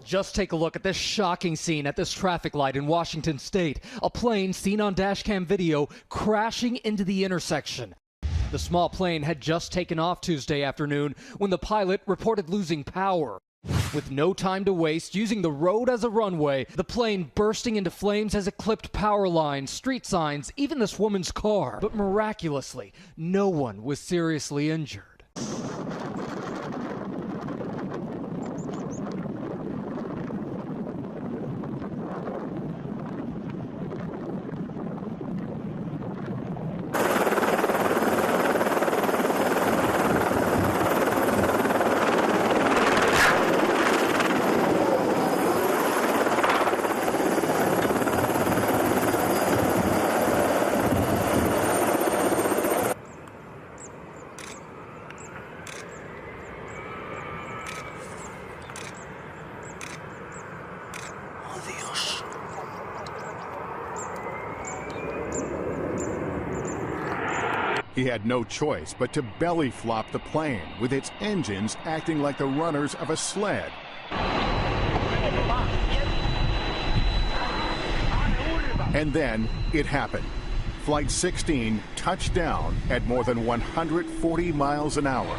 Just take a look at this shocking scene at this traffic light in Washington State. A plane seen on dashcam video crashing into the intersection. The small plane had just taken off Tuesday afternoon when the pilot reported losing power. With no time to waste, using the road as a runway, the plane bursting into flames as it clipped power lines, street signs, even this woman's car. But miraculously, no one was seriously injured. He had no choice but to belly flop the plane, with its engines acting like the runners of a sled. And then it happened. Flight 16 touched down at more than 140 miles an hour.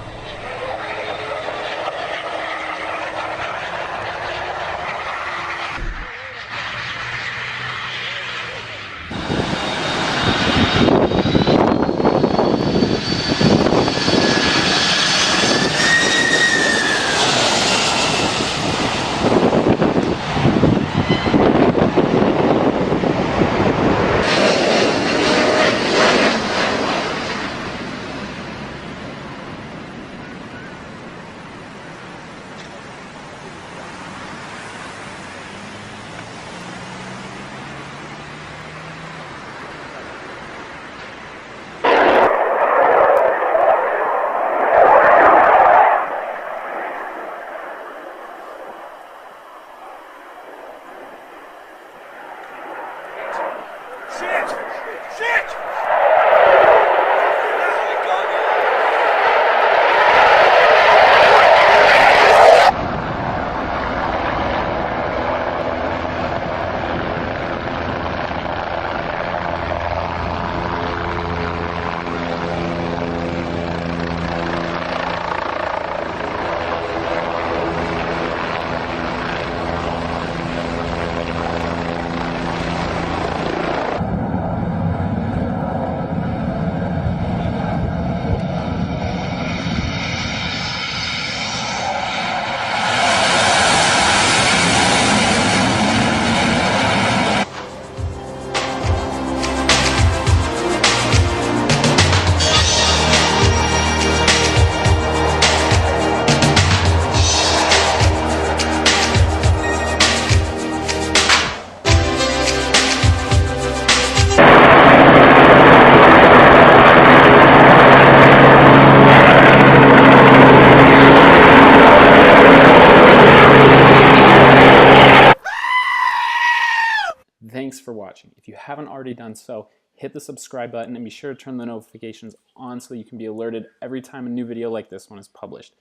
Thanks for watching. If you haven't already done so, hit the subscribe button and be sure to turn the notifications on so you can be alerted every time a new video like this one is published.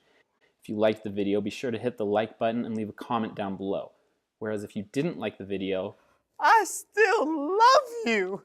If you liked the video, be sure to hit the like button and leave a comment down below. Whereas if you didn't like the video, I still love you.